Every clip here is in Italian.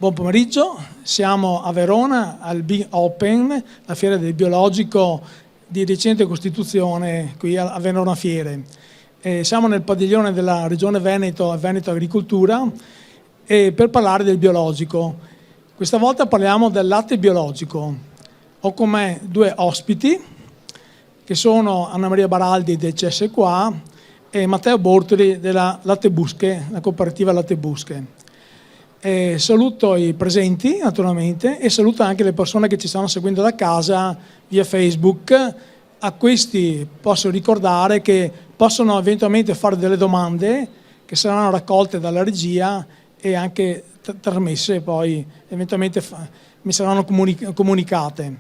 Buon pomeriggio, siamo a Verona al Big Open, la fiera del biologico di recente costituzione qui a Verona Fiere. Siamo nel padiglione della Regione Veneto, Veneto Agricoltura, per parlare del biologico. Questa volta parliamo del latte biologico. Ho con me due ospiti che sono Anna Maria Baraldi del CSQA e Matteo Bortoli della Latte Busche, la cooperativa Latte Busche. Saluto i presenti naturalmente e saluto anche le persone che ci stanno seguendo da casa via Facebook. A questi posso ricordare che possono eventualmente fare delle domande che saranno raccolte dalla regia e anche trasmesse, poi eventualmente mi saranno comunicate.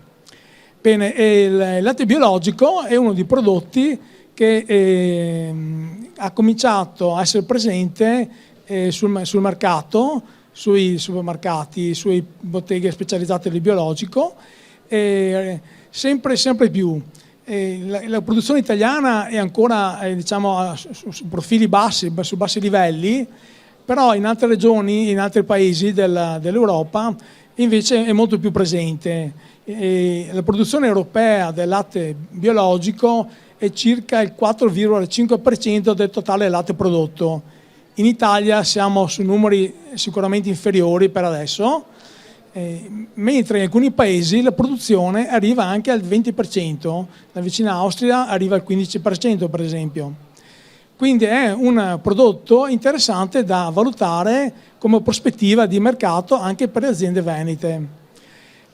Bene, il latte biologico è uno dei prodotti che ha cominciato a essere presente sul mercato, sui supermercati, sulle botteghe specializzate di biologico, sempre più. La produzione italiana è ancora diciamo, su profili bassi, su bassi livelli, però in altre regioni, in altri paesi dell'Europa invece è molto più presente. La produzione europea del latte biologico è circa il 4,5% del totale latte prodotto. In Italia siamo su numeri sicuramente inferiori per adesso, mentre in alcuni paesi la produzione arriva anche al 20%, la vicina Austria arriva al 15% per esempio. Quindi è un prodotto interessante da valutare come prospettiva di mercato anche per le aziende venete.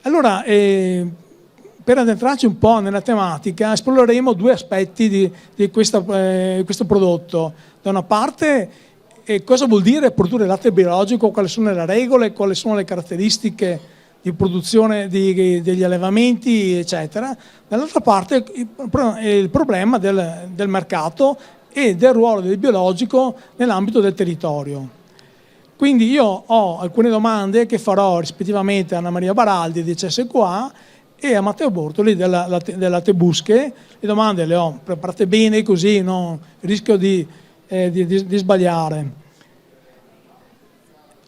Allora, per addentrarci un po' nella tematica, esploreremo due aspetti di questo prodotto. Da una parte, cosa vuol dire produrre latte biologico, quali sono le regole, quali sono le caratteristiche di produzione degli allevamenti, eccetera. Dall'altra parte il problema del mercato e del ruolo del biologico nell'ambito del territorio. Quindi io ho alcune domande che farò rispettivamente a Anna Maria Baraldi di CSQA e a Matteo Bortoli della Latte Busche. Le domande le ho preparate bene così non rischio di sbagliare.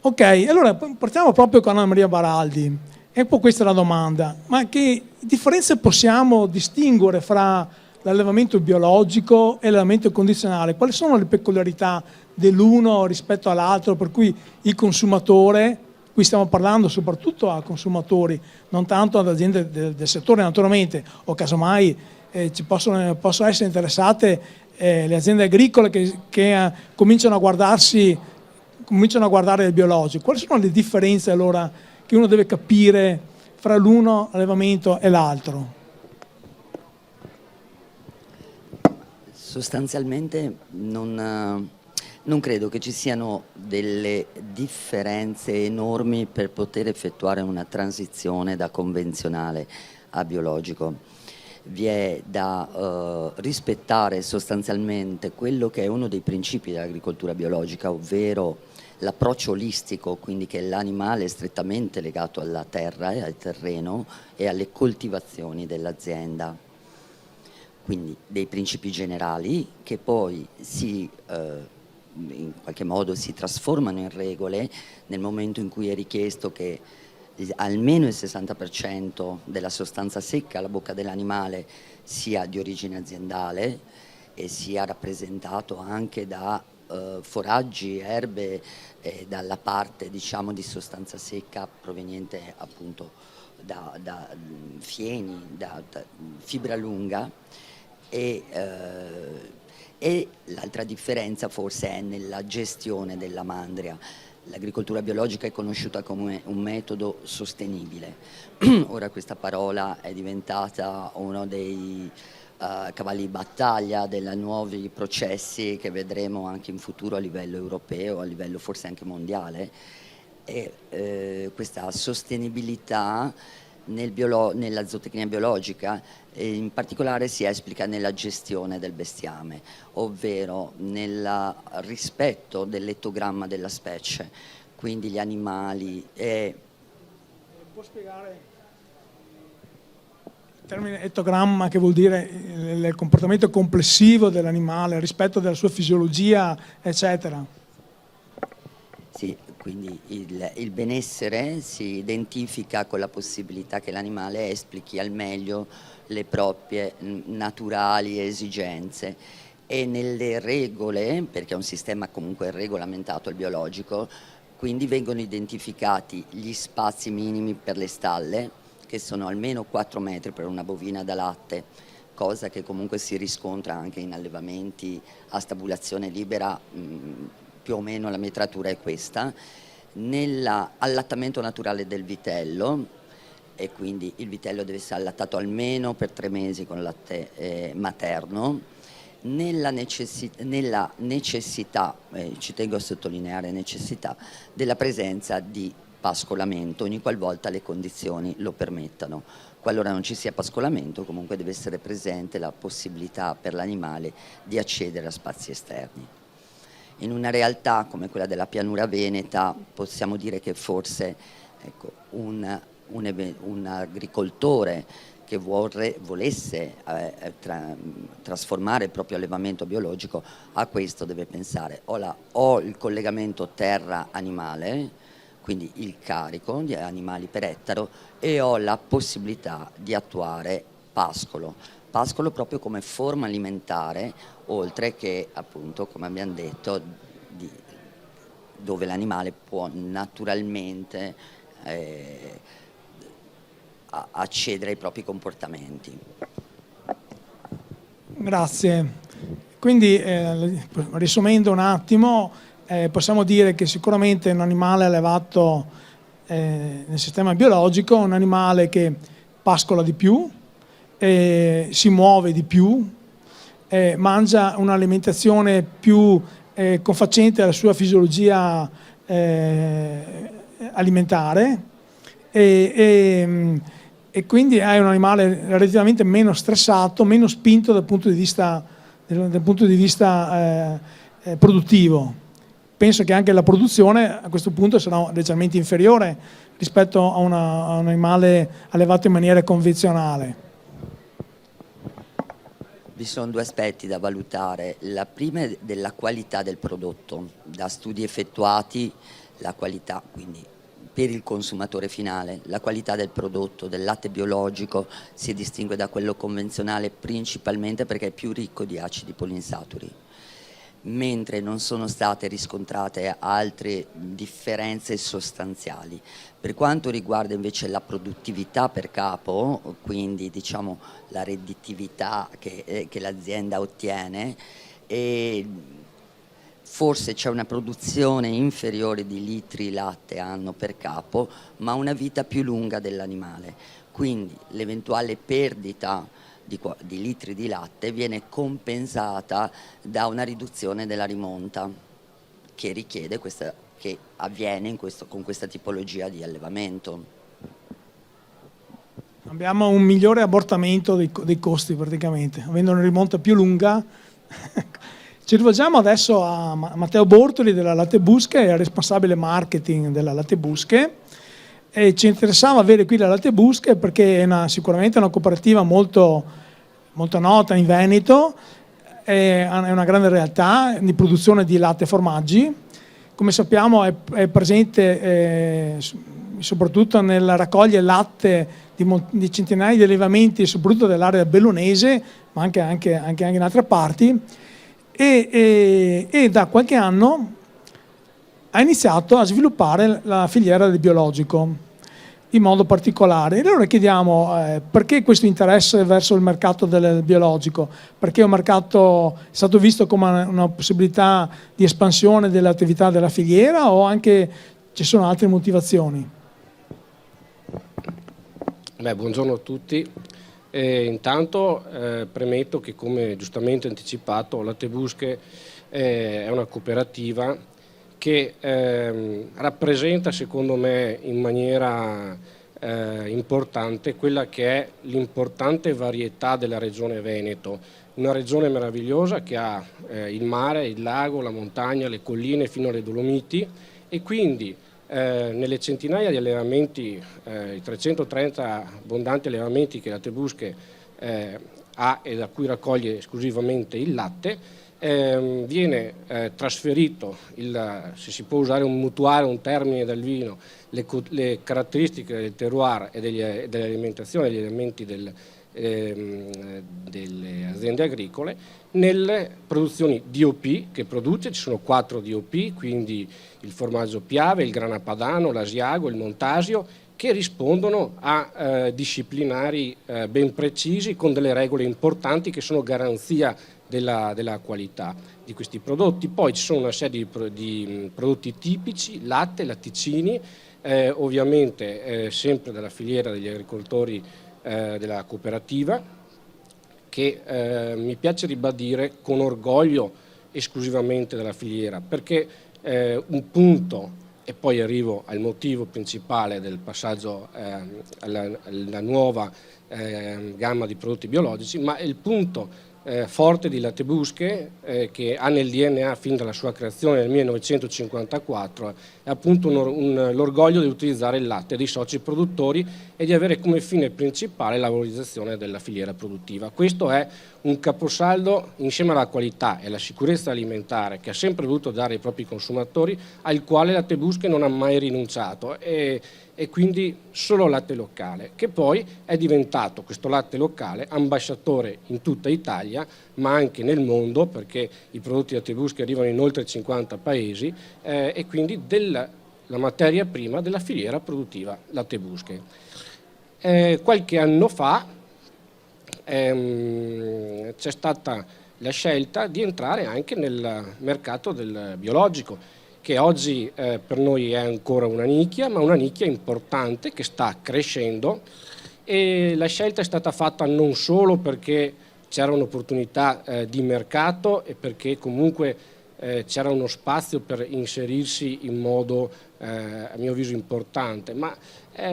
Ok, allora partiamo proprio con Anna Maria Baraldi. E un po' questa è la domanda. Ma che differenze possiamo distinguere fra l'allevamento biologico e l'allevamento condizionale? Quali sono le peculiarità dell'uno rispetto all'altro, per cui il consumatore, qui stiamo parlando soprattutto a consumatori, non tanto ad aziende del settore naturalmente, o casomai ci possono essere interessate le aziende agricole che cominciano a guardare il biologico. Quali sono le differenze allora che uno deve capire fra l'uno allevamento e l'altro? Sostanzialmente non credo che ci siano delle differenze enormi per poter effettuare una transizione da convenzionale a biologico. Vi è da rispettare sostanzialmente quello che è uno dei principi dell'agricoltura biologica, ovvero l'approccio olistico, quindi che l'animale è strettamente legato alla terra e al terreno e alle coltivazioni dell'azienda. Quindi dei principi generali che poi in qualche modo si trasformano in regole nel momento in cui è richiesto che almeno il 60% della sostanza secca alla bocca dell'animale sia di origine aziendale e sia rappresentato anche da foraggi, erbe, dalla parte diciamo di sostanza secca proveniente appunto da fieni, da fibra lunga. E l'altra differenza forse è nella gestione della mandria. L'agricoltura biologica è conosciuta come un metodo sostenibile. Ora questa parola è diventata uno dei cavalli di battaglia dei nuovi processi che vedremo anche in futuro a livello europeo, a livello forse anche mondiale. E questa sostenibilità nella zootecnia biologica in particolare si esplica nella gestione del bestiame, ovvero nel rispetto dell'ettogramma della specie, quindi gli animali Può spiegare il termine ettogramma, che vuol dire il comportamento complessivo dell'animale, il rispetto della sua fisiologia, eccetera? Sì, quindi il benessere si identifica con la possibilità che l'animale esplichi al meglio le proprie naturali esigenze, e nelle regole, perché è un sistema comunque regolamentato il biologico, quindi vengono identificati gli spazi minimi per le stalle, che sono almeno 4 metri per una bovina da latte, cosa che comunque si riscontra anche in allevamenti a stabulazione libera. Più o meno la metratura è questa. Nell'allattamento naturale del vitello, e quindi il vitello deve essere allattato almeno per 3 mesi con latte materno, nella necessità, ci tengo a sottolineare necessità, della presenza di pascolamento ogni qualvolta le condizioni lo permettano. Qualora non ci sia pascolamento, comunque deve essere presente la possibilità per l'animale di accedere a spazi esterni. In una realtà come quella della pianura veneta possiamo dire che forse, ecco, un agricoltore che volesse trasformare il proprio allevamento biologico, a questo deve pensare: o il collegamento terra-animale, quindi il carico di animali per ettaro, e ho la possibilità di attuare pascolo proprio come forma alimentare, oltre che appunto, come abbiamo detto, dove l'animale può naturalmente accedere ai propri comportamenti. Grazie. Quindi, riassumendo un attimo, possiamo dire che sicuramente un animale allevato nel sistema biologico è un animale che pascola di più, si muove di più, mangia un'alimentazione più confacente alla sua fisiologia alimentare, e quindi è un animale relativamente meno stressato, meno spinto dal punto di vista produttivo. Penso che anche la produzione a questo punto sarà leggermente inferiore rispetto a un animale allevato in maniera convenzionale. Vi sono due aspetti da valutare. La prima è della qualità del prodotto. Da studi effettuati, la qualità, quindi per il consumatore finale, la qualità del prodotto del latte biologico si distingue da quello convenzionale principalmente perché è più ricco di acidi poliinsaturi, mentre non sono state riscontrate altre differenze sostanziali. Per quanto riguarda invece la produttività per capo, quindi diciamo la redditività che l'azienda ottiene, forse c'è una produzione inferiore di litri latte anno per capo, ma una vita più lunga dell'animale. Quindi l'eventuale perdita di litri di latte viene compensata da una riduzione della rimonta che richiede che avviene con questa tipologia di allevamento. Abbiamo un migliore abbordamento dei costi praticamente, avendo una rimonta più lunga. Ci rivolgiamo adesso a Matteo Bortoli della Latte Busche, è il responsabile marketing della Latte Busche, e ci interessava avere qui la Latte Busche perché è sicuramente una cooperativa molto, molto nota in Veneto, è una grande realtà di produzione di latte e formaggi. Come sappiamo è presente soprattutto nel raccogliere latte di centinaia di allevamenti, soprattutto dell'area bellunese, ma anche in altre parti, e da qualche anno ha iniziato a sviluppare la filiera del biologico in modo particolare. E allora chiediamo perché questo interesse verso il mercato del biologico, perché è un mercato è stato visto come una possibilità di espansione dell'attività della filiera, o anche ci sono altre motivazioni? Buongiorno a tutti. Intanto premetto che, come giustamente anticipato, Latte Busche è una cooperativa che rappresenta, secondo me, in maniera importante quella che è l'importante varietà della regione Veneto, una regione meravigliosa che ha il mare, il lago, la montagna, le colline fino alle Dolomiti, e quindi nelle centinaia di allevamenti, i 330 abbondanti allevamenti che Latte Busche ha e da cui raccoglie esclusivamente il latte, viene trasferito, se si può mutuare un termine dal vino, le caratteristiche del terroir e dell'alimentazione, degli elementi delle aziende agricole, nelle produzioni DOP che produce. Ci sono 4 DOP, quindi il formaggio Piave, il Grana Padano, l'Asiago, il Montasio, che rispondono a disciplinari ben precisi, con delle regole importanti che sono garanzia della qualità di questi prodotti. Poi ci sono una serie di prodotti tipici, latte, latticini, ovviamente sempre dalla filiera degli agricoltori della cooperativa, che mi piace ribadire con orgoglio esclusivamente della filiera, perché un punto, e poi arrivo al motivo principale del passaggio alla nuova gamma di prodotti biologici, ma il punto forte di Latte Busche, che ha nel DNA fin dalla sua creazione nel 1954, è appunto l'orgoglio di utilizzare il latte dei soci produttori e di avere come fine principale la valorizzazione della filiera produttiva. Questo è un caposaldo, insieme alla qualità e alla sicurezza alimentare che ha sempre voluto dare ai propri consumatori, al quale Latte Busche non ha mai rinunciato, e quindi solo latte locale, che poi è diventato, questo latte locale, ambasciatore in tutta Italia, ma anche nel mondo, perché i prodotti Latte Busche arrivano in oltre 50 paesi, e quindi la materia prima della filiera produttiva Latte Busche. Qualche anno fa c'è stata la scelta di entrare anche nel mercato del biologico, che oggi per noi è ancora una nicchia, ma una nicchia importante che sta crescendo, e la scelta è stata fatta non solo perché c'era un'opportunità di mercato e perché comunque c'era uno spazio per inserirsi in modo, a mio avviso, importante, ma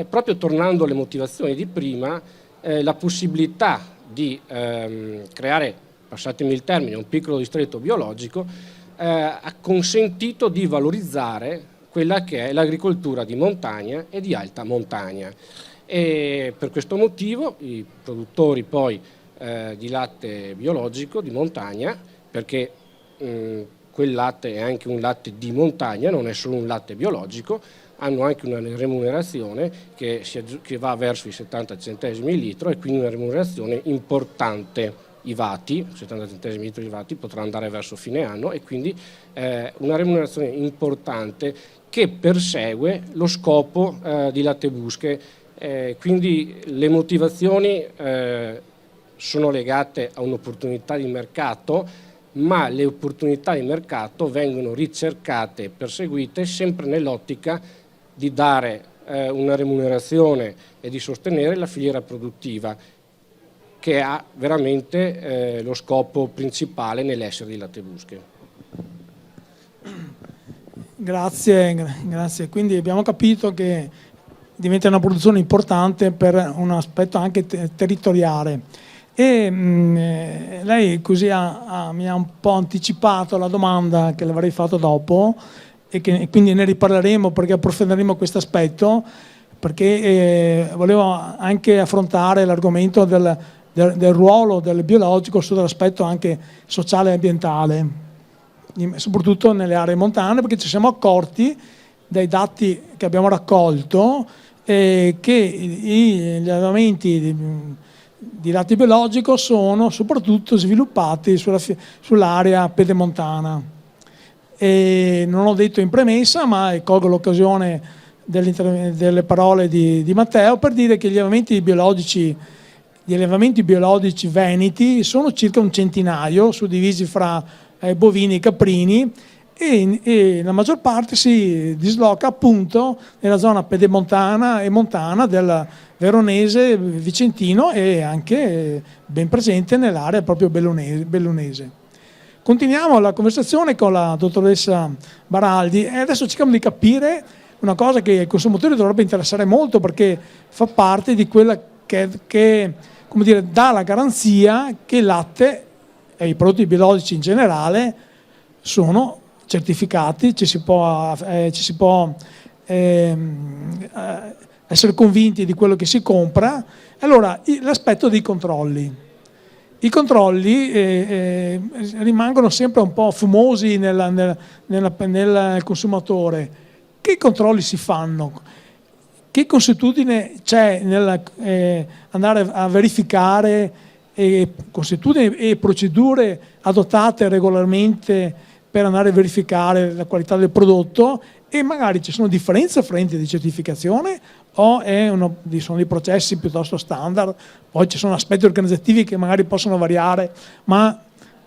proprio tornando alle motivazioni di prima, la possibilità di creare, passatemi il termine, un piccolo distretto biologico ha consentito di valorizzare quella che è l'agricoltura di montagna e di alta montagna, e per questo motivo i produttori poi di latte biologico di montagna, perché quel latte è anche un latte di montagna, non è solo un latte biologico, hanno anche una remunerazione che va verso i 70 centesimi il litro, e quindi una remunerazione importante. I vati, 70 centesimi litro di vati, potrà andare verso fine anno, e quindi una remunerazione importante che persegue lo scopo di Latte Busche. Quindi le motivazioni sono legate a un'opportunità di mercato, ma le opportunità di mercato vengono ricercate e perseguite sempre nell'ottica di dare una remunerazione e di sostenere la filiera produttiva, che ha veramente lo scopo principale nell'essere di Latte Busche. Grazie. Quindi abbiamo capito che diventa una produzione importante per un aspetto anche territoriale. E lei così mi ha un po' anticipato la domanda che le avrei fatto dopo, e quindi ne riparleremo, perché approfondiremo questo aspetto, perché volevo anche affrontare l'argomento del ruolo del biologico sotto l'aspetto anche sociale e ambientale, soprattutto nelle aree montane, perché ci siamo accorti dai dati che abbiamo raccolto che gli allevamenti di latte biologico sono soprattutto sviluppati sull'area pedemontana. E non l'ho detto in premessa, ma colgo l'occasione delle parole di Matteo per dire che gli allevamenti biologici veneti sono circa un centinaio, suddivisi fra bovini e caprini, e la maggior parte si disloca appunto nella zona pedemontana e montana del Veronese, Vicentino, e anche ben presente nell'area proprio bellunese. Continuiamo la conversazione con la dottoressa Baraldi, e adesso cerchiamo di capire una cosa che ai consumatori dovrebbe interessare molto, perché fa parte di quella che come dire, dà la garanzia che il latte e i prodotti biologici in generale sono certificati, ci si può essere convinti di quello che si compra. Allora, l'aspetto dei controlli. I controlli rimangono sempre un po' fumosi nel consumatore. Che controlli si fanno? Che consuetudine c'è nel andare a verificare consuetudini e procedure adottate regolarmente per andare a verificare la qualità del prodotto, e magari ci sono differenze fra enti di certificazione o sono dei processi piuttosto standard? Poi ci sono aspetti organizzativi che magari possono variare, ma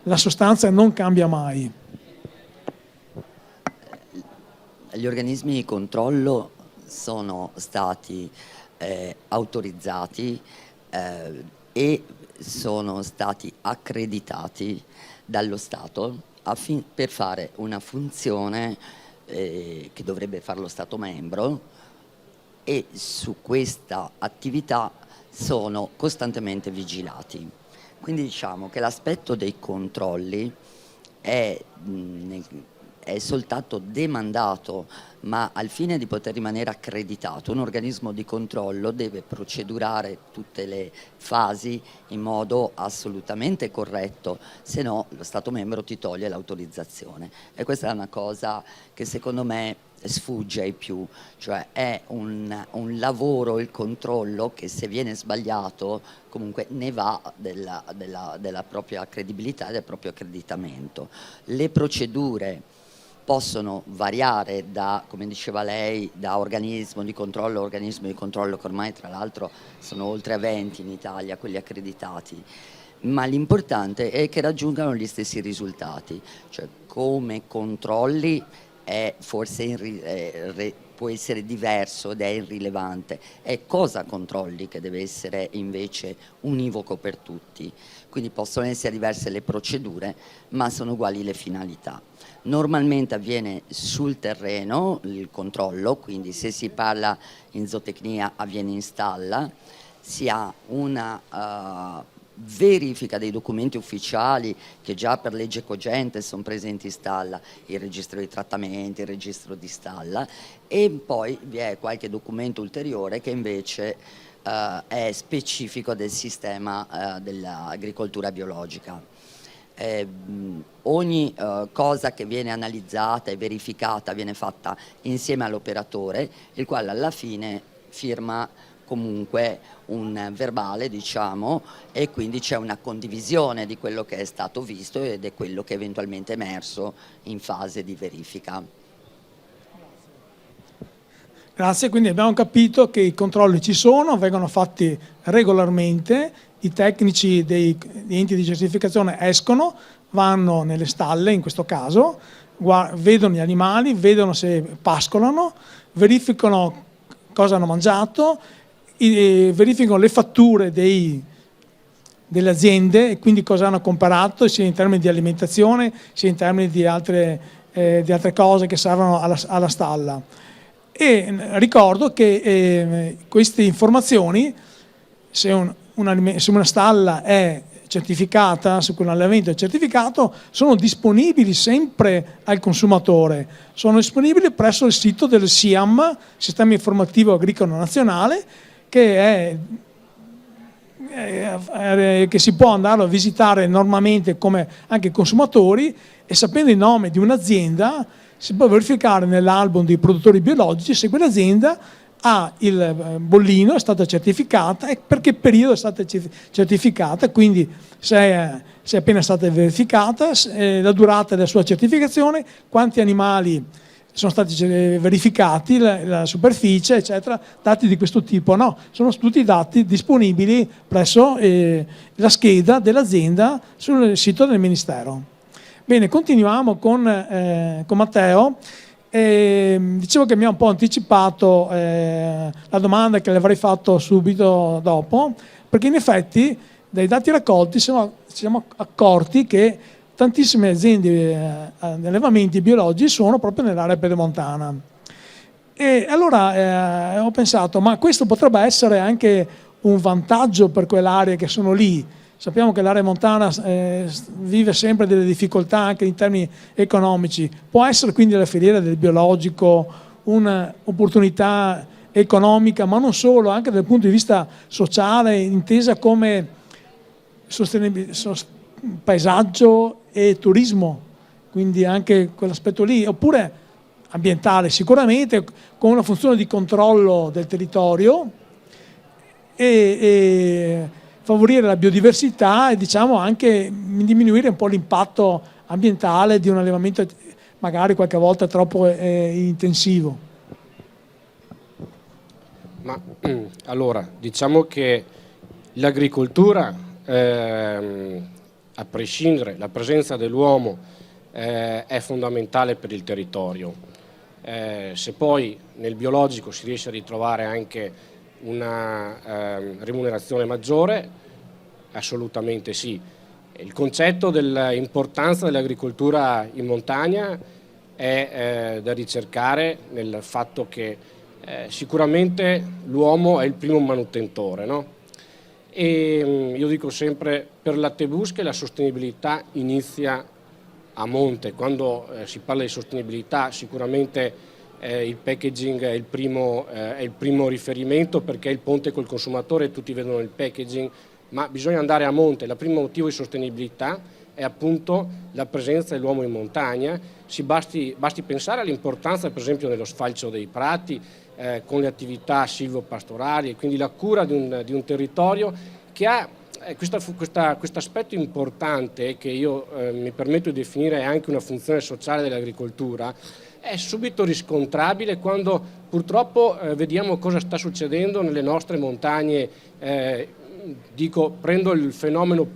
la sostanza non cambia mai. Gli organismi di controllo sono stati autorizzati e sono stati accreditati dallo Stato per fare una funzione che dovrebbe fare lo Stato membro, e su questa attività sono costantemente vigilati. Quindi diciamo che l'aspetto dei controlli è soltanto demandato, ma al fine di poter rimanere accreditato un organismo di controllo deve procedurare tutte le fasi in modo assolutamente corretto, se no lo Stato membro ti toglie l'autorizzazione, e questa è una cosa che secondo me sfugge ai più, cioè è un lavoro, il controllo, che se viene sbagliato comunque ne va della propria credibilità e del proprio accreditamento. Le procedure possono variare come diceva lei, da organismo di controllo a organismo di controllo, che ormai tra l'altro sono oltre a 20 in Italia quelli accreditati, ma l'importante è che raggiungano gli stessi risultati, cioè come controlli può essere diverso ed è irrilevante, è cosa controlli che deve essere invece univoco per tutti. Quindi possono essere diverse le procedure, ma sono uguali le finalità. Normalmente avviene sul terreno il controllo, quindi se si parla in zootecnia avviene in stalla, si ha una verifica dei documenti ufficiali che già per legge cogente sono presenti in stalla, il registro dei trattamenti, il registro di stalla, e poi vi è qualche documento ulteriore che invece è specifico del sistema dell'agricoltura biologica. Ogni cosa che viene analizzata e verificata viene fatta insieme all'operatore, il quale alla fine firma comunque un verbale, diciamo, e quindi c'è una condivisione di quello che è stato visto ed è quello che è eventualmente emerso in fase di verifica. Grazie, quindi abbiamo capito che i controlli ci sono, vengono fatti regolarmente, i tecnici degli enti di certificazione escono, vanno nelle stalle in questo caso, vedono gli animali, vedono se pascolano, verificano cosa hanno mangiato, verificano le fatture delle aziende e quindi cosa hanno comprato, sia in termini di alimentazione sia in termini di altre cose che servono alla stalla. E ricordo che queste informazioni, se una stalla è certificata, se un allevamento è certificato, sono disponibili sempre al consumatore, sono disponibili presso il sito del SIAM, Sistema Informativo Agricolo Nazionale, che si può andare a visitare normalmente come anche consumatori, e sapendo il nome di un'azienda si può verificare nell'album dei produttori biologici se quell'azienda ha il bollino, è stata certificata e per che periodo è stata certificata, quindi se è appena stata verificata, la durata della sua certificazione, quanti animali sono stati verificati, la superficie, eccetera, dati di questo tipo. No, sono tutti dati disponibili presso la scheda dell'azienda sul sito del Ministero. Bene, continuiamo con Matteo. Dicevo che mi ha un po' anticipato la domanda che le avrei fatto subito dopo, perché in effetti dai dati raccolti ci siamo accorti che tantissime aziende di allevamenti biologici sono proprio nell'area pedemontana. E allora ho pensato, ma questo potrebbe essere anche un vantaggio per quelle aree che sono lì. Sappiamo che l'area montana vive sempre delle difficoltà anche in termini economici. Può essere quindi la filiera del biologico un'opportunità economica, ma non solo, anche dal punto di vista sociale, intesa come paesaggio e turismo, quindi anche quell'aspetto lì, oppure ambientale sicuramente, con una funzione di controllo del territorio e favorire la biodiversità e diciamo anche diminuire un po' l'impatto ambientale di un allevamento magari qualche volta troppo intensivo. Ma allora, diciamo che l'agricoltura, a prescindere la presenza dell'uomo, è fondamentale per il territorio. Se poi nel biologico si riesce a ritrovare anche una remunerazione maggiore, assolutamente sì. Il concetto dell'importanza dell'agricoltura in montagna è da ricercare nel fatto che sicuramente l'uomo è il primo manutentore, no? E io dico sempre, per la Tebusche la sostenibilità inizia a monte. Quando si parla di sostenibilità sicuramente il packaging è il primo riferimento, perché è il ponte col consumatore, tutti vedono il packaging, ma bisogna andare a monte. Il primo motivo di sostenibilità è appunto la presenza dell'uomo in montagna. Basti pensare all'importanza per esempio dello sfalcio dei prati con le attività silvopastorali, e quindi la cura di un territorio che ha questo aspetto importante che io mi permetto di definire anche una funzione sociale dell'agricoltura. È subito riscontrabile quando purtroppo vediamo cosa sta succedendo nelle nostre montagne. Prendo il fenomeno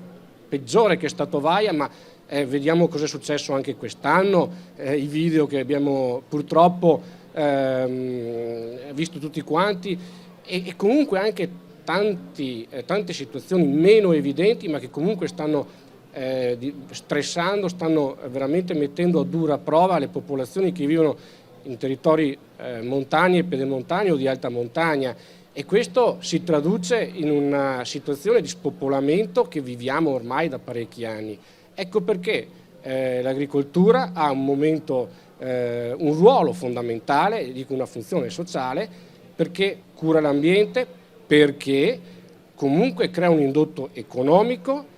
peggiore che è stato Vaia, ma vediamo cosa è successo anche quest'anno, i video che abbiamo purtroppo visto tutti quanti, e comunque anche tante situazioni meno evidenti, ma che comunque stanno stressando, stanno veramente mettendo a dura prova le popolazioni che vivono in territori montani e pedemontani o di alta montagna, e questo si traduce in una situazione di spopolamento che viviamo ormai da parecchi anni. Ecco perché l'agricoltura ha un ruolo fondamentale, dico una funzione sociale, perché cura l'ambiente, perché comunque crea un indotto economico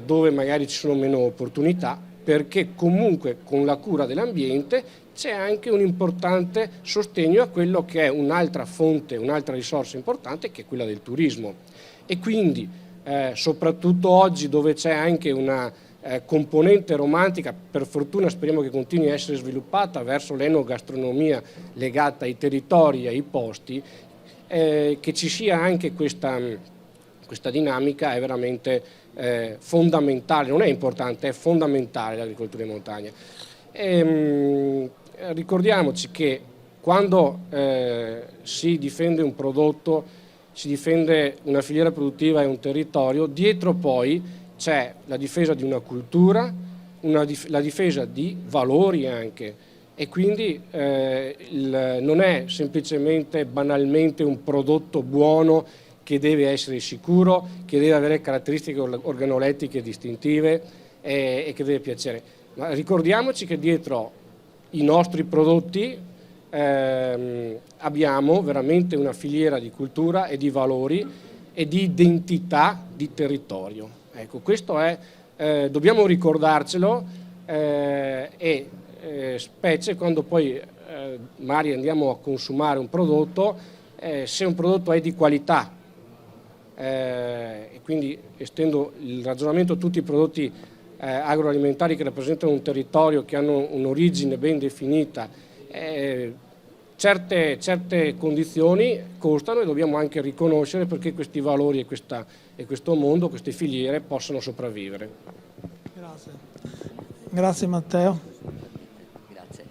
dove magari ci sono meno opportunità, perché comunque con la cura dell'ambiente c'è anche un importante sostegno a quello che è un'altra fonte, un'altra risorsa importante, che è quella del turismo. E quindi soprattutto oggi, dove c'è anche una componente romantica, per fortuna speriamo che continui a essere sviluppata, verso l'enogastronomia legata ai territori e ai posti, che ci sia anche questa dinamica è veramente fondamentale, non è importante, è fondamentale l'agricoltura in montagna. Ricordiamoci che quando si difende un prodotto, si difende una filiera produttiva e un territorio, dietro poi c'è la difesa di una cultura, la difesa di valori anche, e quindi non è semplicemente banalmente un prodotto buono che deve essere sicuro, che deve avere caratteristiche organolettiche distintive e che deve piacere. Ma ricordiamoci che dietro i nostri prodotti abbiamo veramente una filiera di cultura e di valori e di identità di territorio. Ecco, questo è, dobbiamo ricordarcelo, specie quando poi magari andiamo a consumare un prodotto, se un prodotto è di qualità, e quindi estendo il ragionamento a tutti i prodotti agroalimentari che rappresentano un territorio, che hanno un'origine ben definita, certe condizioni costano e dobbiamo anche riconoscere perché questi valori e questo mondo, queste filiere possano sopravvivere. Grazie. Grazie Matteo. Grazie.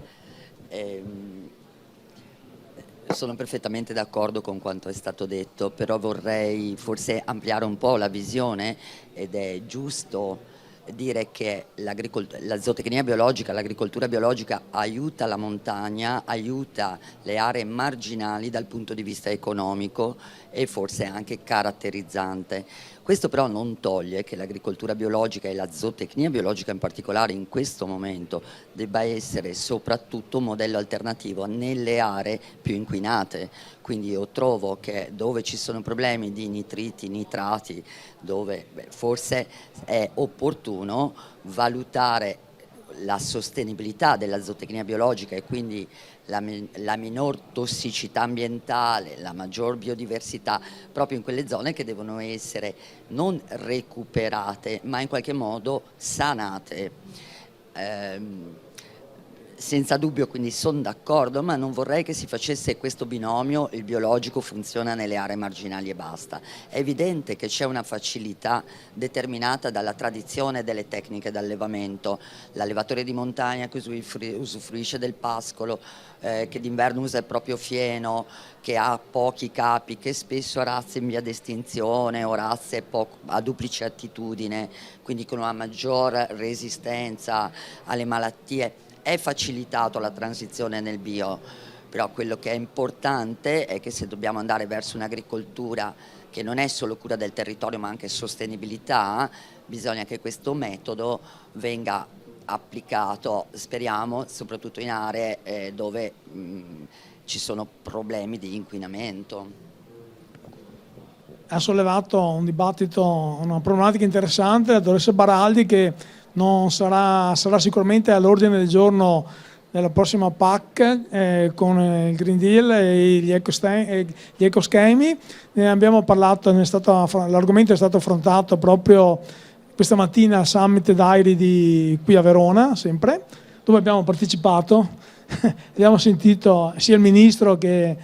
Sono perfettamente d'accordo con quanto è stato detto, però vorrei forse ampliare un po' la visione, ed è giusto dire che la zootecnia biologica, l'agricoltura biologica aiuta la montagna, aiuta le aree marginali dal punto di vista economico e forse anche caratterizzante. Questo però non toglie che l'agricoltura biologica e la zootecnia biologica in particolare in questo momento debba essere soprattutto un modello alternativo nelle aree più inquinate. Quindi io trovo che dove ci sono problemi di nitriti, nitrati, dove forse è opportuno valutare la sostenibilità della zootecnia biologica e quindi la minor tossicità ambientale, la maggior biodiversità proprio in quelle zone che devono essere non recuperate ma in qualche modo sanate. Senza dubbio, quindi sono d'accordo, ma non vorrei che si facesse questo binomio, il biologico funziona nelle aree marginali e basta. È evidente che c'è una facilità determinata dalla tradizione delle tecniche d'allevamento, l'allevatore di montagna che usufruisce del pascolo, che d'inverno usa il proprio fieno, che ha pochi capi, che spesso ha razze in via d'estinzione o razze a duplice attitudine, quindi con una maggior resistenza alle malattie. È facilitato la transizione nel bio, però quello che è importante è che se dobbiamo andare verso un'agricoltura che non è solo cura del territorio ma anche sostenibilità, bisogna che questo metodo venga applicato, speriamo, soprattutto in aree dove ci sono problemi di inquinamento. Ha sollevato un dibattito, una problematica interessante, la dottoressa Baraldi, che non sarà sicuramente all'ordine del giorno della prossima PAC con il Green Deal e gli ecoschemi. Ne abbiamo parlato, l'argomento è stato affrontato proprio questa mattina al Summit Dairy di qui a Verona, sempre, dove abbiamo partecipato. Abbiamo sentito sia il ministro che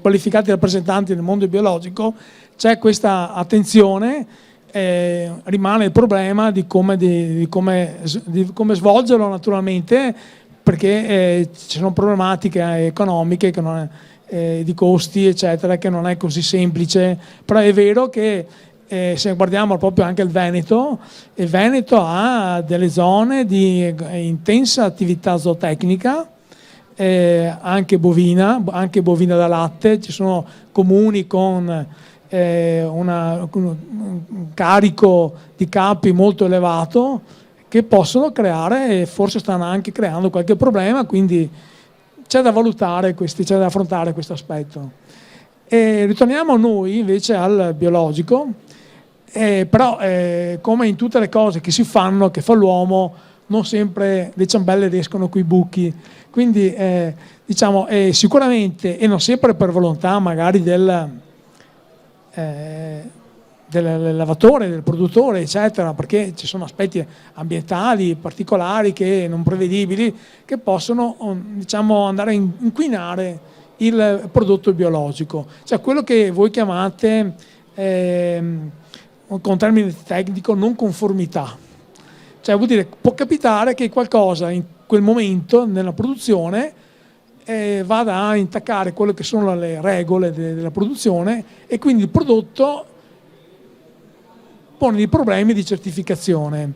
qualificati rappresentanti del mondo biologico. C'è questa attenzione. Rimane il problema di come svolgerlo naturalmente, perché ci sono problematiche economiche di costi eccetera, che non è così semplice, però è vero che se guardiamo proprio anche il Veneto ha delle zone di intensa attività zootecnica, anche bovina da latte. Ci sono comuni con un carico di capi molto elevato che possono creare, e forse stanno anche creando qualche problema, quindi c'è da valutare c'è da affrontare questo aspetto. Ritorniamo noi invece al biologico, però come in tutte le cose che si fanno, che fa l'uomo, non sempre le ciambelle riescono coi buchi, quindi diciamo sicuramente, e non sempre per volontà magari del lavatore, del produttore eccetera, perché ci sono aspetti ambientali particolari che non prevedibili che possono andare a inquinare il prodotto biologico, cioè quello che voi chiamate con termine tecnico non conformità. Cioè vuol dire, può capitare che qualcosa in quel momento nella produzione vada a intaccare quelle che sono le regole della produzione, e quindi il prodotto pone dei problemi di certificazione.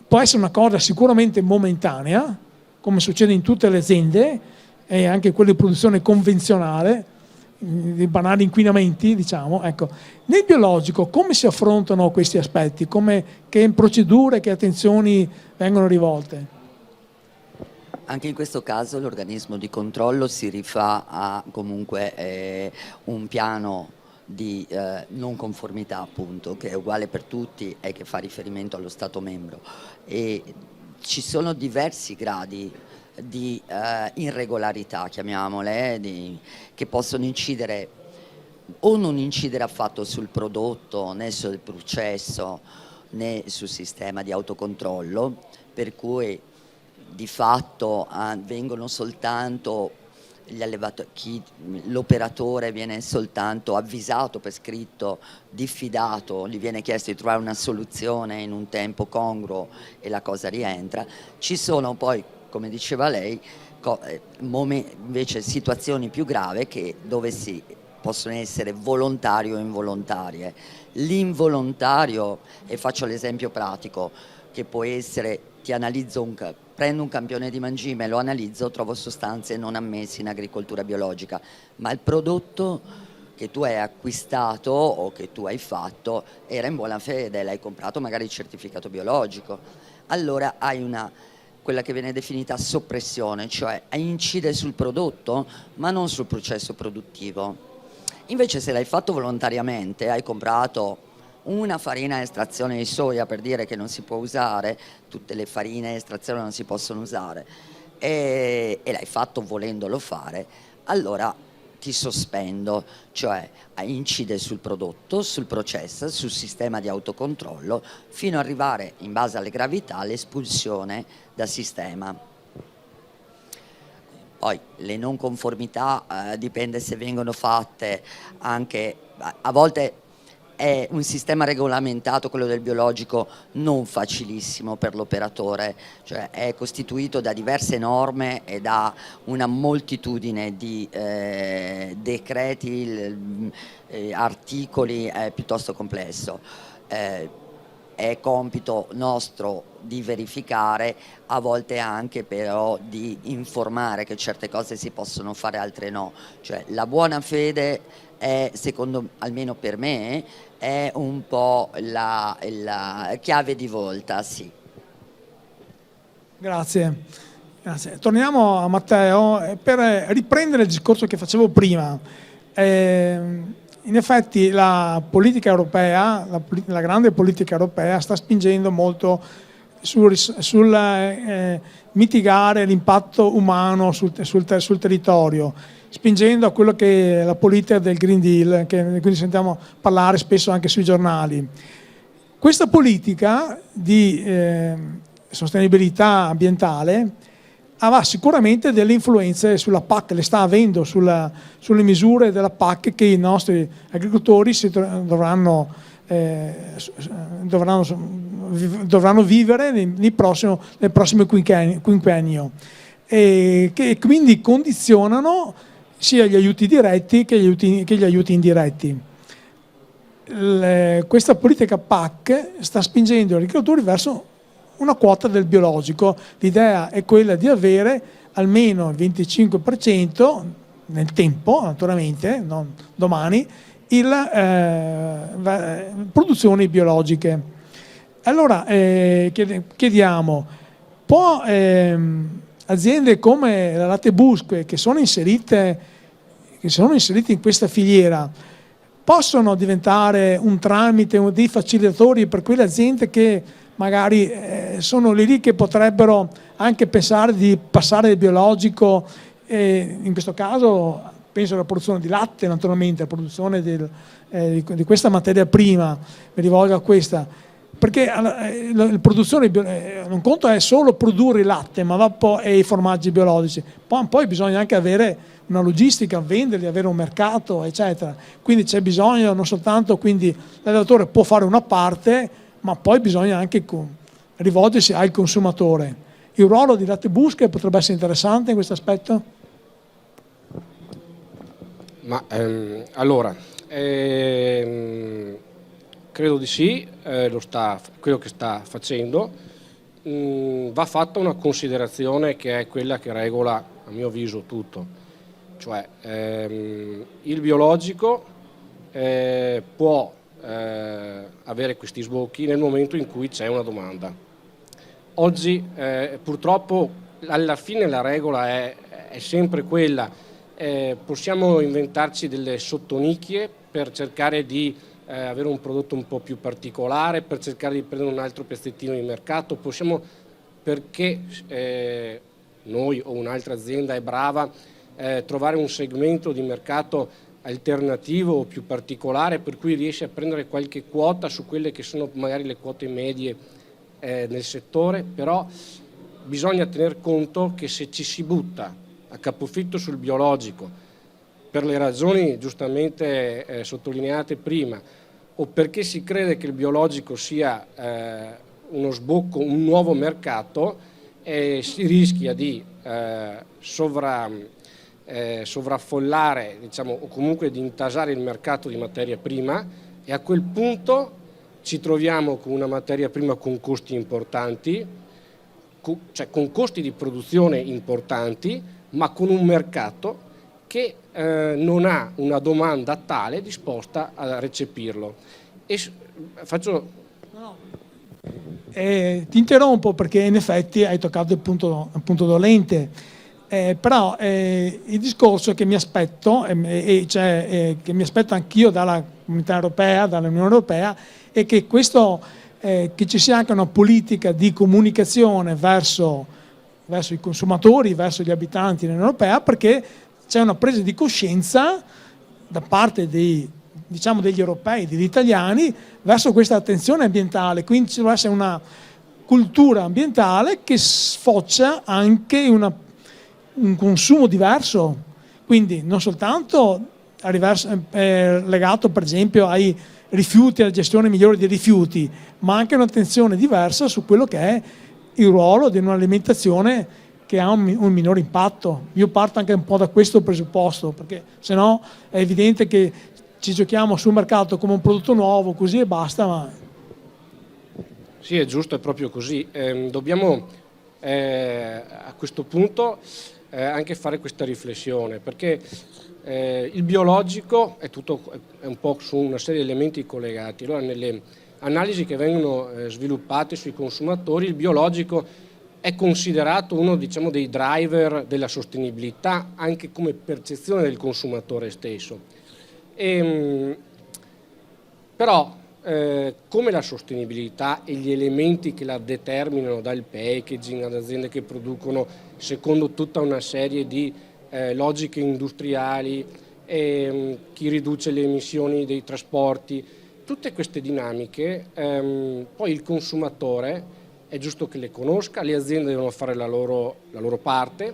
Può essere una cosa sicuramente momentanea, come succede in tutte le aziende e anche quelle di produzione convenzionale, dei banali inquinamenti, diciamo. Ecco. Nel biologico come si affrontano questi aspetti? Che procedure, che attenzioni vengono rivolte? Anche in questo caso l'organismo di controllo si rifà a comunque un piano di non conformità, appunto, che è uguale per tutti e che fa riferimento allo Stato membro, e ci sono diversi gradi di irregolarità, chiamiamole, che possono incidere o non incidere affatto sul prodotto, né sul processo, né sul sistema di autocontrollo, per cui di fatto vengono soltanto l'operatore viene soltanto avvisato per scritto, diffidato, gli viene chiesto di trovare una soluzione in un tempo congruo e la cosa rientra. Ci sono poi, come diceva lei, invece situazioni più gravi dove possono essere volontarie o involontarie. L'involontario, e faccio l'esempio pratico, che può essere: prendo un campione di mangime, lo analizzo, trovo sostanze non ammesse in agricoltura biologica, ma il prodotto che tu hai acquistato o che tu hai fatto era in buona fede, l'hai comprato magari il certificato biologico, allora hai quella che viene definita soppressione, cioè incide sul prodotto ma non sul processo produttivo. Invece se l'hai fatto volontariamente, hai comprato una farina a estrazione di soia, per dire che non si può usare, tutte le farine a estrazione non si possono usare, e l'hai fatto volendolo fare, allora ti sospendo, cioè incide sul prodotto, sul processo, sul sistema di autocontrollo, fino ad arrivare, in base alle gravità, all'espulsione da sistema. Poi le non conformità dipende se vengono fatte anche, a volte è un sistema regolamentato, quello del biologico, non facilissimo per l'operatore, cioè è costituito da diverse norme e da una moltitudine di decreti, articoli, è piuttosto complesso. È compito nostro di verificare, a volte anche però di informare che certe cose si possono fare, altre no. Cioè la buona fede è, secondo, almeno per me, è un po' la chiave di volta, sì. Grazie. Grazie. Torniamo a Matteo per riprendere il discorso che facevo prima. In effetti la politica europea, la grande politica europea, sta spingendo molto sul mitigare l'impatto umano sul territorio, spingendo a quello che è la politica del Green Deal, di cui sentiamo parlare spesso anche sui giornali. Questa politica di sostenibilità ambientale avrà sicuramente delle influenze sulla PAC, le sta avendo sulle misure della PAC che i nostri agricoltori dovranno vivere nel prossimo quinquennio, e che quindi condizionano sia gli aiuti diretti che gli aiuti indiretti. Questa politica PAC sta spingendo gli agricoltori verso una quota del biologico. L'idea è quella di avere almeno il 25% nel tempo, naturalmente, non domani, produzioni biologiche. Allora chiediamo, può aziende come la Latte Busque, che sono inserite in questa filiera, possono diventare un tramite, dei facilitatori per quelle aziende che magari sono lì che potrebbero anche pensare di passare del biologico, in questo caso penso alla produzione di latte, naturalmente, alla produzione di questa materia prima, mi rivolgo a questa, perché la produzione, un conto è solo produrre il latte, e i formaggi biologici, poi bisogna anche avere una logistica, venderli, avere un mercato, eccetera. Quindi c'è bisogno non soltanto, quindi l'allevatore può fare una parte, ma poi bisogna anche rivolgersi al consumatore. Il ruolo di Latte Busque potrebbe essere interessante in questo aspetto? Ma allora, credo di sì, quello che sta facendo. Va fatta una considerazione che è quella che regola, a mio avviso, tutto. Cioè il biologico può avere questi sbocchi nel momento in cui c'è una domanda. Oggi purtroppo alla fine la regola è sempre quella, possiamo inventarci delle sottonicchie per cercare di avere un prodotto un po' più particolare, per cercare di prendere un altro pezzettino di mercato, perché noi o un'altra azienda è brava trovare un segmento di mercato alternativo o più particolare, per cui riesce a prendere qualche quota su quelle che sono magari le quote medie nel settore. Però bisogna tener conto che se ci si butta a capofitto sul biologico per le ragioni giustamente sottolineate prima, o perché si crede che il biologico sia uno sbocco, un nuovo mercato, si rischia di sovraffollare, diciamo, o comunque di intasare il mercato di materia prima, e a quel punto ci troviamo con una materia prima con costi importanti, cioè con costi di produzione importanti, ma con un mercato che non ha una domanda tale disposta a recepirlo. E faccio... Ti interrompo perché in effetti hai toccato il punto dolente, però il discorso che mi aspetto, che mi aspetto anch'io dalla Comunità Europea, dall'Unione Europea, è che che ci sia anche una politica di comunicazione verso i consumatori, verso gli abitanti dell'Unione Europea, perché c'è una presa di coscienza da parte degli europei, degli italiani, verso questa attenzione ambientale. Quindi ci deve essere una cultura ambientale che sfocia anche un consumo diverso, quindi non soltanto legato per esempio ai rifiuti, alla gestione migliore dei rifiuti, ma anche un'attenzione diversa su quello che è il ruolo di un'alimentazione che ha un minore impatto. Io parto anche un po' da questo presupposto, perché sennò è evidente che ci giochiamo sul mercato come un prodotto nuovo, così e basta. Ma... Sì, è giusto, è proprio così. Dobbiamo a questo punto anche fare questa riflessione, perché il biologico è un po' su una serie di elementi collegati. Allora, nelle analisi che vengono sviluppate sui consumatori, il biologico è considerato uno, diciamo, dei driver della sostenibilità, anche come percezione del consumatore stesso. Però come la sostenibilità e gli elementi che la determinano, dal packaging ad aziende che producono secondo tutta una serie di logiche industriali, chi riduce le emissioni dei trasporti, tutte queste dinamiche, poi il consumatore è giusto che le conosca, le aziende devono fare la loro parte,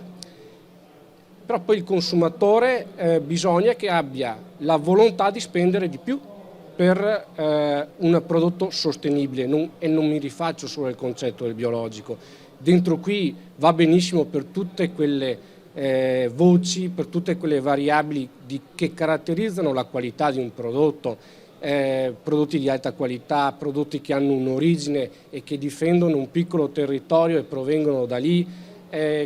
però poi il consumatore bisogna che abbia la volontà di spendere di più per un prodotto sostenibile, e non mi rifaccio solo al concetto del biologico. Dentro qui va benissimo per tutte quelle voci, per tutte quelle variabili che caratterizzano la qualità di un prodotto, prodotti di alta qualità, prodotti che hanno un'origine e che difendono un piccolo territorio e provengono da lì,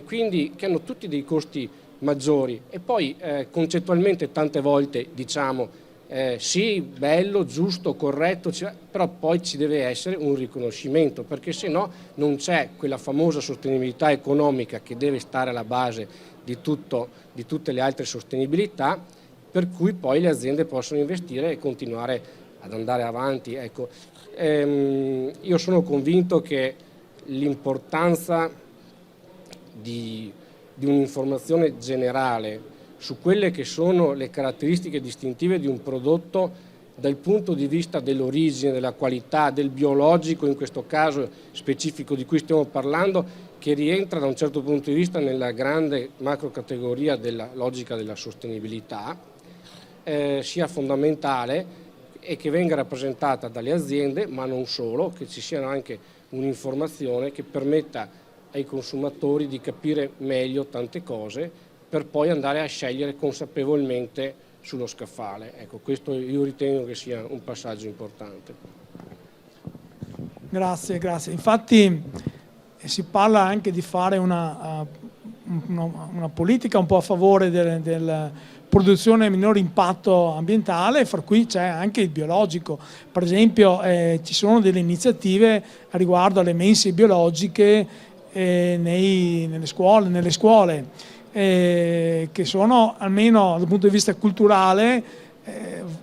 quindi che hanno tutti dei costi maggiori. E poi concettualmente tante volte diciamo sì, bello, giusto, corretto, però poi ci deve essere un riconoscimento, perché se no non c'è quella famosa sostenibilità economica che deve stare alla base di tutte le altre sostenibilità, per cui poi le aziende possono investire e continuare ad andare avanti. Ecco, io sono convinto che l'importanza di un'informazione generale su quelle che sono le caratteristiche distintive di un prodotto dal punto di vista dell'origine, della qualità, del biologico, in questo caso specifico di cui stiamo parlando, che rientra da un certo punto di vista nella grande macro categoria della logica della sostenibilità, sia fondamentale e che venga rappresentata dalle aziende, ma non solo, che ci sia anche un'informazione che permetta ai consumatori di capire meglio tante cose per poi andare a scegliere consapevolmente sullo scaffale. Ecco, questo io ritengo che sia un passaggio importante. Grazie, grazie. Infatti si parla anche di fare una politica un po' a favore della produzione a minore impatto ambientale, fra cui c'è anche il biologico. Per esempio ci sono delle iniziative a riguardo alle mense biologiche nelle scuole. Che sono, almeno dal punto di vista culturale,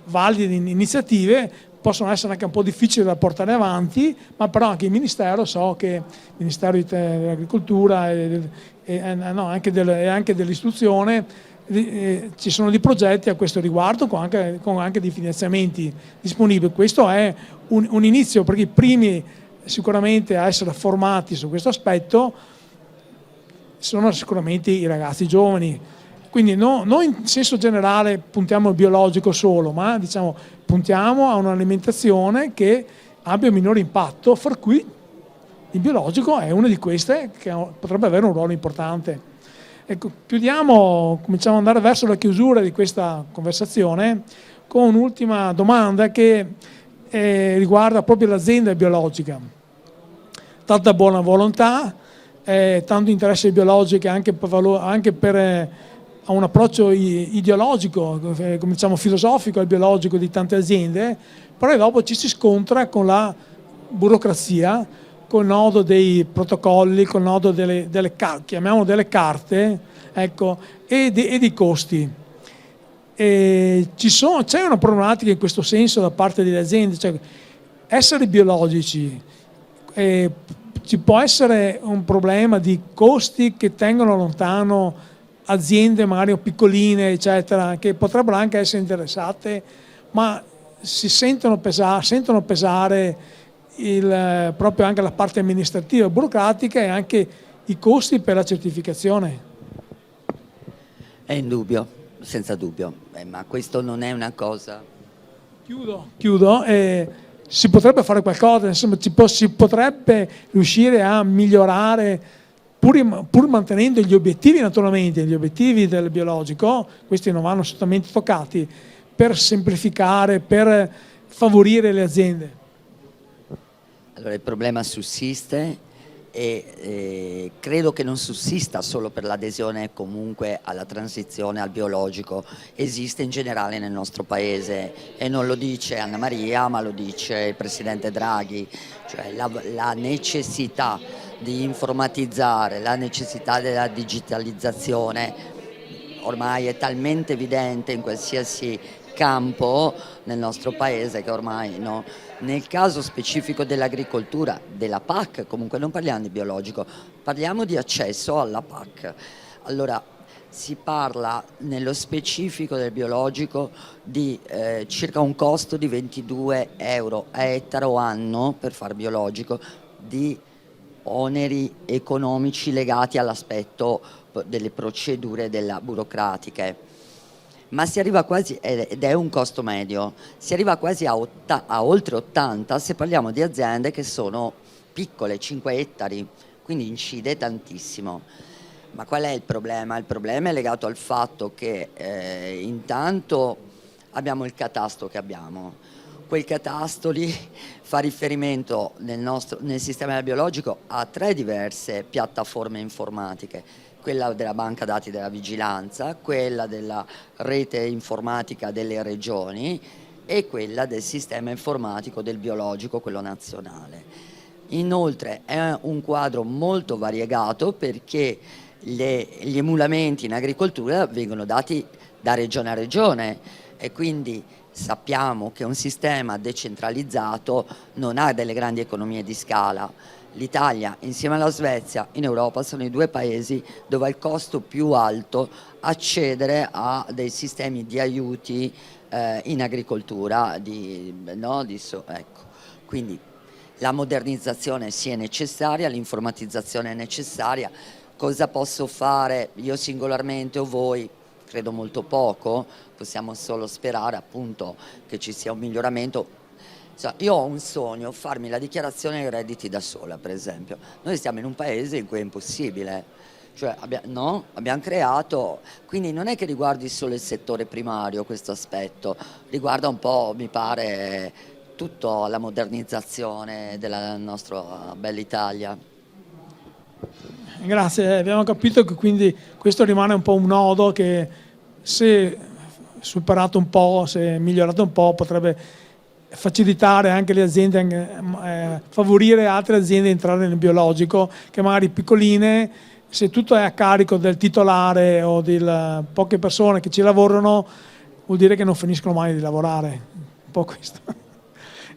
valide iniziative, possono essere anche un po' difficili da portare avanti, ma però anche il Ministero, so che il Ministero dell'Agricoltura e anche dell'Istruzione, ci sono dei progetti a questo riguardo con anche dei finanziamenti disponibili. Questo è un inizio, perché i primi sicuramente a essere formati su questo aspetto sono sicuramente i ragazzi giovani. Quindi noi in senso generale puntiamo al biologico solo, ma diciamo puntiamo a un'alimentazione che abbia un minore impatto, fra cui il biologico è una di queste che potrebbe avere un ruolo importante. Ecco, cominciamo ad andare verso la chiusura di questa conversazione con un'ultima domanda che riguarda proprio l'azienda biologica. Tanta buona volontà, tanto interesse biologico anche per a un approccio ideologico, come diciamo filosofico al biologico di tante aziende, però dopo ci si scontra con la burocrazia, col nodo dei protocolli, col nodo chiamiamolo delle carte, ecco, e dei costi. C'è una problematica in questo senso da parte delle aziende, cioè essere biologici, ci può essere un problema di costi che tengono lontano aziende magari piccoline, eccetera, che potrebbero anche essere interessate, ma sentono pesare proprio anche la parte amministrativa, burocratica e anche i costi per la certificazione. È indubbio, senza dubbio, ma questo non è una cosa... Chiudo. Si potrebbe fare qualcosa, insomma, si potrebbe riuscire a migliorare pur mantenendo gli obiettivi, naturalmente, gli obiettivi del biologico, questi non vanno assolutamente toccati, per semplificare, per favorire le aziende. Allora il problema sussiste e credo che non sussista solo per l'adesione comunque alla transizione al biologico, esiste in generale nel nostro paese e non lo dice Anna Maria ma lo dice il Presidente Draghi, cioè la necessità di informatizzare, la necessità della digitalizzazione ormai è talmente evidente in qualsiasi campo nel nostro paese che ormai no. Nel caso specifico dell'agricoltura, della PAC, comunque non parliamo di biologico, parliamo di accesso alla PAC. Allora si parla nello specifico del biologico di circa un costo di 22 euro a ettaro anno per far biologico, di oneri economici legati all'aspetto delle procedure burocratiche. Ma si arriva quasi, ed è un costo medio, si arriva quasi a oltre 80 se parliamo di aziende che sono piccole, 5 ettari, quindi incide tantissimo. Ma qual è il problema? Il problema è legato al fatto che intanto abbiamo il catasto che abbiamo. Quel catasto lì fa riferimento nel sistema biologico a 3 diverse piattaforme informatiche, quella della banca dati della vigilanza, quella della rete informatica delle regioni e quella del sistema informatico del biologico, quello nazionale. Inoltre è un quadro molto variegato perché gli emulamenti in agricoltura vengono dati da regione a regione e quindi sappiamo che un sistema decentralizzato non ha delle grandi economie di scala. L'Italia insieme alla Svezia in Europa sono i 2 paesi dove è il costo più alto accedere a dei sistemi di aiuti in agricoltura. Ecco. Quindi la modernizzazione sì è necessaria, l'informatizzazione è necessaria. Cosa posso fare io singolarmente o voi? Credo molto poco, possiamo solo sperare appunto che ci sia un miglioramento. Io ho un sogno, farmi la dichiarazione dei redditi da sola, per esempio. Noi stiamo in un paese in cui è impossibile, cioè abbiamo creato, quindi non è che riguardi solo il settore primario questo aspetto, riguarda un po', mi pare, tutta la modernizzazione della nostra bella Italia. Grazie, abbiamo capito che quindi questo rimane un po' un nodo che se superato un po', se migliorato un po' potrebbe facilitare anche le aziende, favorire altre aziende a entrare nel biologico, che magari piccoline, se tutto è a carico del titolare o di poche persone che ci lavorano, vuol dire che non finiscono mai di lavorare, un po' questo.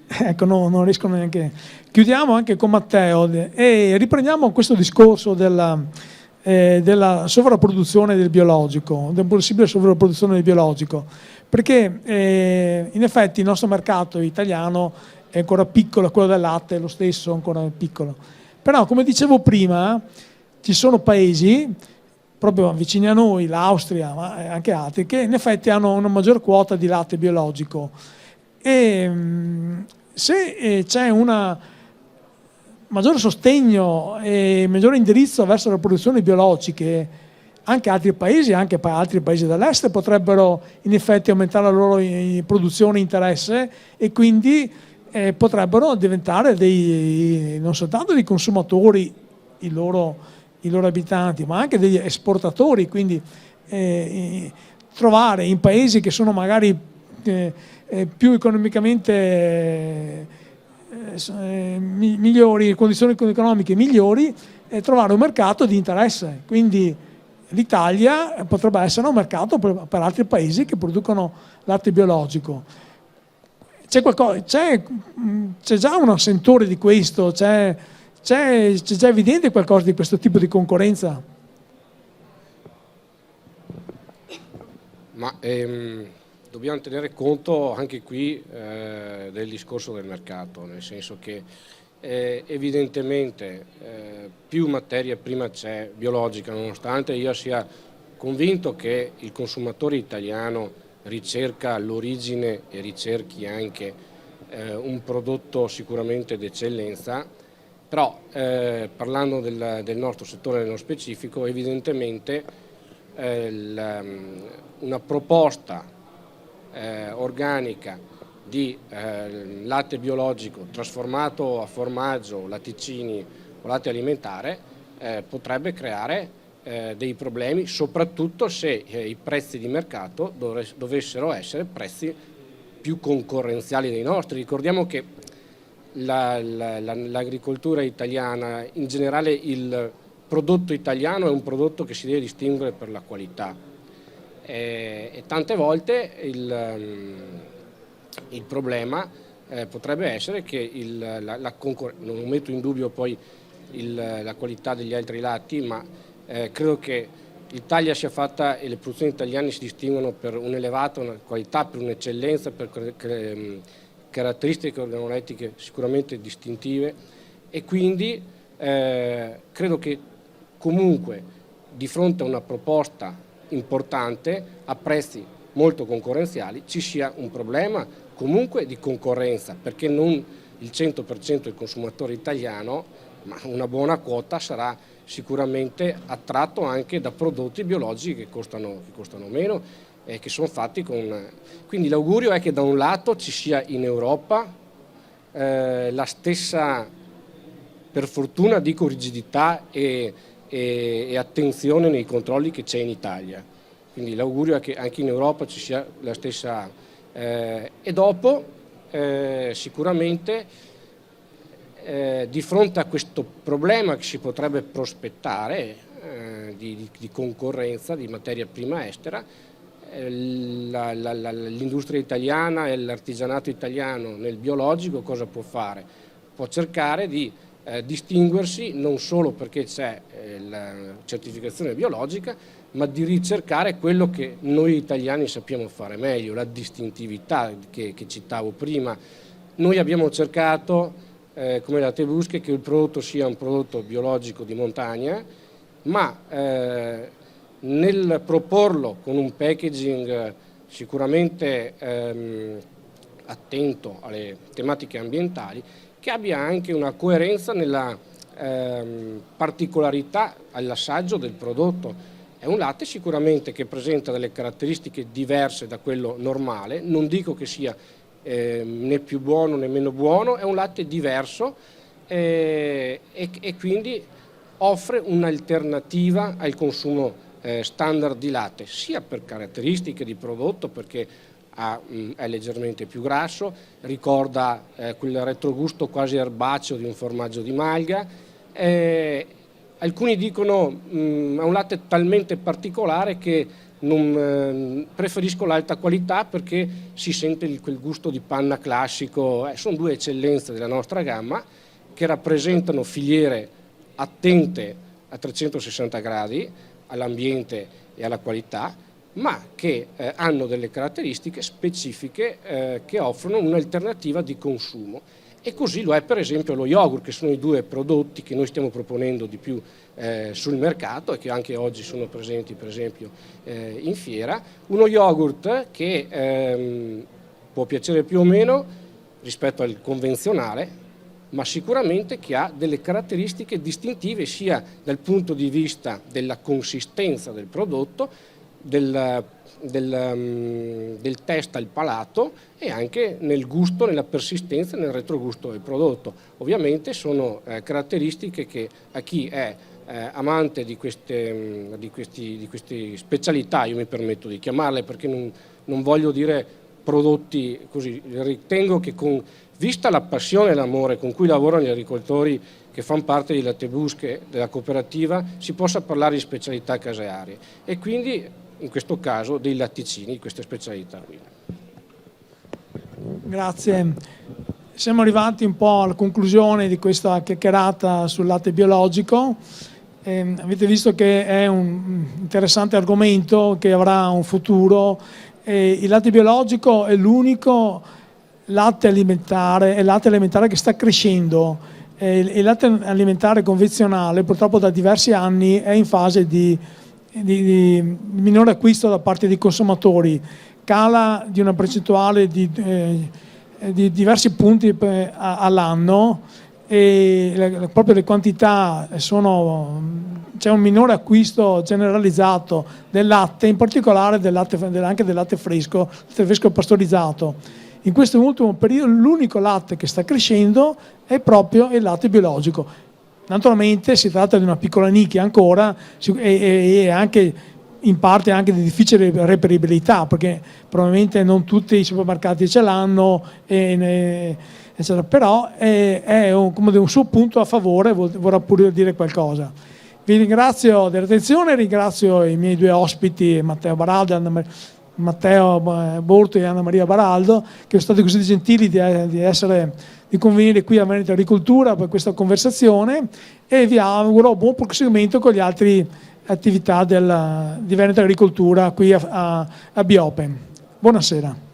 Ecco, non riescono neanche. Chiudiamo anche con Matteo e riprendiamo questo discorso della sovrapproduzione del biologico, della possibile sovrapproduzione del biologico, perché in effetti il nostro mercato italiano è ancora piccolo, quello del latte è lo stesso, ancora piccolo. Però come dicevo prima, ci sono paesi proprio vicini a noi, l'Austria, ma anche altri, che in effetti hanno una maggior quota di latte biologico. E se c'è un maggiore sostegno e maggiore indirizzo verso le produzioni biologiche, anche altri paesi dell'est potrebbero in effetti aumentare la loro produzione e interesse e quindi potrebbero diventare non soltanto dei consumatori i loro abitanti, ma anche degli esportatori, quindi trovare in paesi che sono magari più economicamente migliori, condizioni economiche migliori, trovare un mercato di interesse. Quindi l'Italia potrebbe essere un mercato per altri paesi che producono latte biologico. C'è già un sentore di questo? C'è già evidente qualcosa di questo tipo di concorrenza? Ma dobbiamo tenere conto anche qui del discorso del mercato, nel senso che evidentemente più materia prima c'è biologica, nonostante io sia convinto che il consumatore italiano ricerca l'origine e ricerchi anche un prodotto sicuramente d'eccellenza, però parlando del nostro settore nello specifico, evidentemente una proposta organica di latte biologico trasformato a formaggio, latticini o latte alimentare potrebbe creare dei problemi, soprattutto se i prezzi di mercato dovessero essere prezzi più concorrenziali dei nostri. Ricordiamo che l'agricoltura italiana, in generale il prodotto italiano è un prodotto che si deve distinguere per la qualità e tante volte il problema potrebbe essere che non metto in dubbio poi la qualità degli altri latti, ma credo che l'Italia sia fatta e le produzioni italiane si distinguono per un'elevata qualità, per un'eccellenza, per caratteristiche organolettiche sicuramente distintive e quindi credo che comunque di fronte a una proposta importante a prezzi molto concorrenziali ci sia un problema comunque di concorrenza, perché non il 100% del consumatore italiano, ma una buona quota sarà sicuramente attratto anche da prodotti biologici che costano meno e che sono fatti con... Quindi l'augurio è che da un lato ci sia in Europa la stessa, per fortuna dico, rigidità e attenzione nei controlli che c'è in Italia. Quindi l'augurio è che anche in Europa ci sia la stessa... e dopo sicuramente di fronte a questo problema che si potrebbe prospettare di concorrenza di materia prima estera, l'industria italiana e l'artigianato italiano nel biologico cosa può fare? Può cercare di distinguersi non solo perché c'è la certificazione biologica, ma di ricercare quello che noi italiani sappiamo fare meglio, la distintività che citavo prima. Noi abbiamo cercato come la Tebusche che il prodotto sia un prodotto biologico di montagna, ma nel proporlo con un packaging sicuramente attento alle tematiche ambientali, che abbia anche una coerenza nella particolarità all'assaggio del prodotto. È un latte sicuramente che presenta delle caratteristiche diverse da quello normale, non dico che sia né più buono né meno buono, è un latte diverso e quindi offre un'alternativa al consumo standard di latte, sia per caratteristiche di prodotto, perché è leggermente più grasso, ricorda quel retrogusto quasi erbaceo di un formaggio di malga. Alcuni dicono è un latte talmente particolare che preferisco l'alta qualità perché si sente quel gusto di panna classico. Sono due eccellenze della nostra gamma che rappresentano filiere attente a 360 gradi all'ambiente e alla qualità, ma che hanno delle caratteristiche specifiche che offrono un'alternativa di consumo. E così lo è per esempio lo yogurt, che sono i due prodotti che noi stiamo proponendo di più sul mercato e che anche oggi sono presenti per esempio in fiera. Uno yogurt che può piacere più o meno rispetto al convenzionale, ma sicuramente che ha delle caratteristiche distintive sia dal punto di vista della consistenza del prodotto, del test al palato e anche nel gusto, nella persistenza e nel retrogusto del prodotto. Ovviamente sono caratteristiche che a chi è amante di queste specialità, io mi permetto di chiamarle, perché non voglio dire prodotti così, ritengo che vista la passione e l'amore con cui lavorano gli agricoltori che fanno parte di Lattebusche, della cooperativa, si possa parlare di specialità casearie e quindi in questo caso dei latticini, queste specialità qui. Grazie. Siamo arrivati un po' alla conclusione di questa chiacchierata sul latte biologico. Avete visto che è un interessante argomento che avrà un futuro. Il latte biologico è l'unico latte alimentare che sta crescendo. Il latte alimentare convenzionale purtroppo da diversi anni è in fase di minore acquisto da parte dei consumatori, cala di una percentuale di diversi punti all'anno e proprio le quantità c'è un minore acquisto generalizzato del latte, in particolare anche del latte fresco pastorizzato. In questo ultimo periodo l'unico latte che sta crescendo è proprio il latte biologico. Naturalmente si tratta di una piccola nicchia ancora e anche in parte anche di difficile reperibilità, perché probabilmente non tutti i supermercati ce l'hanno, eccetera. Però è un suo punto a favore, vorrà pure dire qualcosa. Vi ringrazio dell'attenzione, ringrazio i miei due ospiti, Matteo Borto e Anna Maria Baraldo, che sono stati così gentili di convenire qui a Veneto Agricoltura per questa conversazione, e vi auguro buon proseguimento con le altre attività di Veneto Agricoltura qui a Biopen. Buonasera.